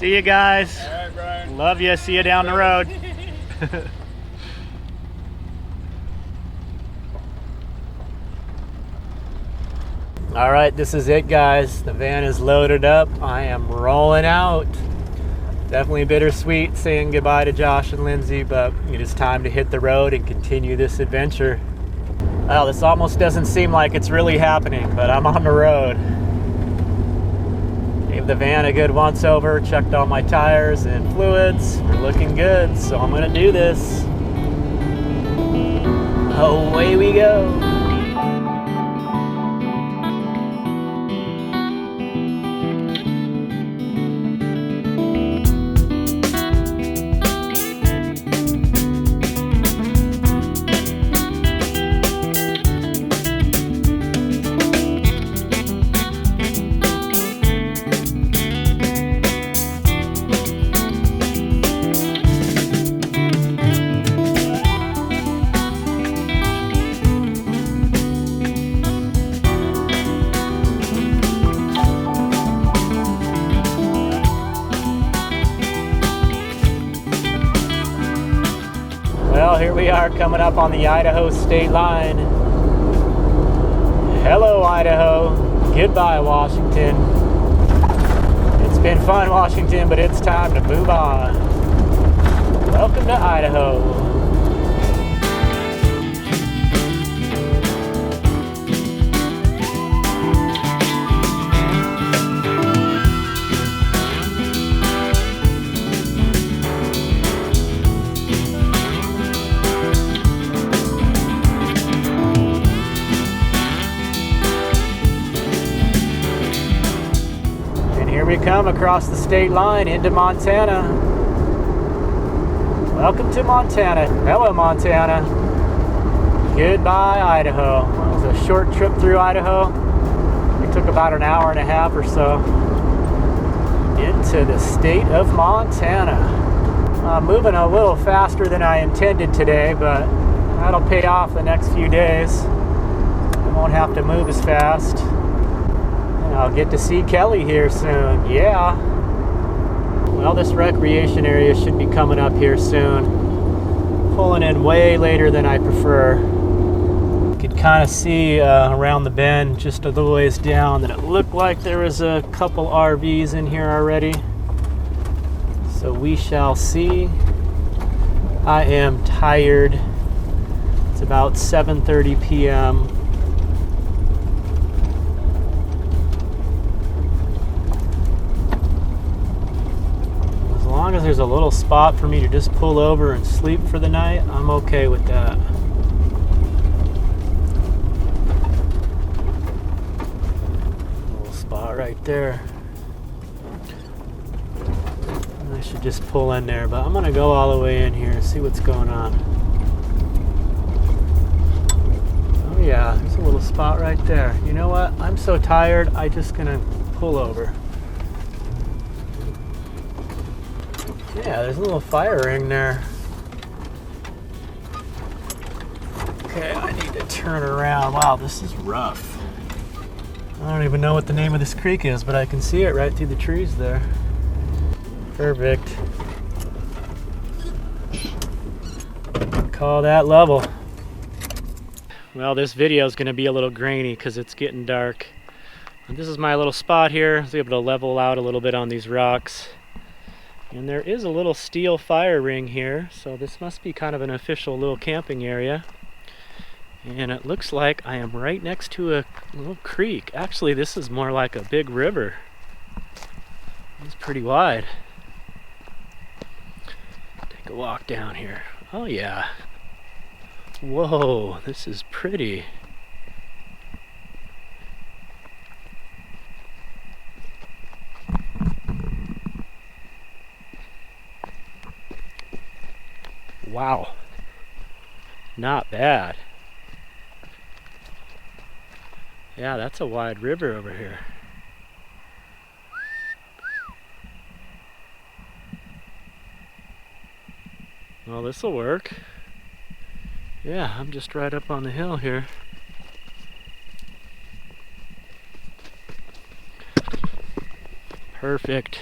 See you guys. All right, Brian. Love you. See you down the road. All right, this is it, guys. The van is loaded up. I am rolling out. Definitely bittersweet saying goodbye to Josh and Lindsay, but it is time to hit the road and continue this adventure. Well, this almost doesn't seem like it's really happening, but I'm on the road. Gave the van a good once over, checked all my tires and fluids. We're looking good, so I'm gonna do this. Away we go. Well, here we are coming up on the Idaho state line. Hello, Idaho. Goodbye, Washington. It's been fun, Washington, but it's time to move on. Welcome to Idaho. We come across the state line into Montana. Welcome to Montana. Hello, Montana. Goodbye, Idaho. Well, it was a short trip through Idaho. We took about an hour and a half or so into the state of Montana. I'm moving a little faster than I intended today, but that'll pay off the next few days. I won't have to move as fast. I'll get to see Kelly here soon. Yeah. Well, this recreation area should be coming up here soon. Pulling in way later than I prefer. You could kind of see around the bend just a little ways down that it looked like there was a couple RVs in here already. So we shall see. I am tired. It's about 7:30 p.m. As long as there's a little spot for me to just pull over and sleep for the night, I'm okay with that. Little spot right there. I should just pull in there, but I'm gonna go all the way in here and see what's going on. Oh yeah, there's a little spot right there. You know what? I'm so tired, I'm just gonna pull over. Yeah, there's a little fire ring there. Okay, I need to turn around. Wow, this is rough. I don't even know what the name of this creek is, but I can see it right through the trees there. Perfect. Call that level. Well, this video is going to be a little grainy because it's getting dark. And this is my little spot here. I was able to level out a little bit on these rocks. And there is a little steel fire ring here, so this must be kind of an official little camping area. And it looks like I am right next to a little creek. Actually, this is more like a big river. It's pretty wide. Take a walk down here. Oh yeah. Whoa, this is pretty. Wow, not bad. Yeah, that's a wide river over here. Well, this'll work. Yeah, I'm just right up on the hill here. Perfect.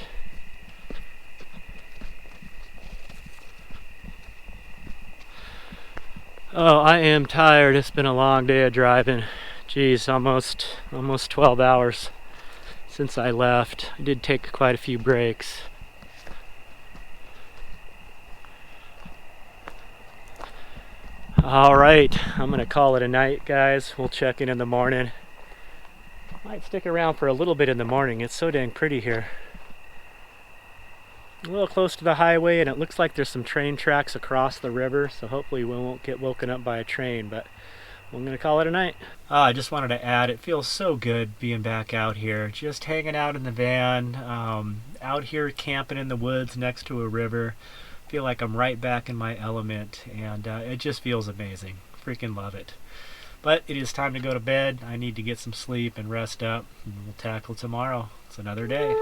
Oh, I am tired. It's been a long day of driving. Geez, almost 12 hours since I left. I did take quite a few breaks. All right, I'm gonna call it a night, guys. We'll check in the morning. Might stick around for a little bit in the morning. It's so dang pretty here. A little close to the highway, and it looks like there's some train tracks across the river, so hopefully we won't get woken up by a train, but I'm gonna call it a night. I just wanted to add, it feels so good being back out here, just hanging out in the van, out here camping in the woods next to a river. Feel like I'm right back in my element, and it just feels amazing. Freaking love it. But it is time to go to bed. I need to get some sleep and rest up, and we'll tackle tomorrow. It's another day.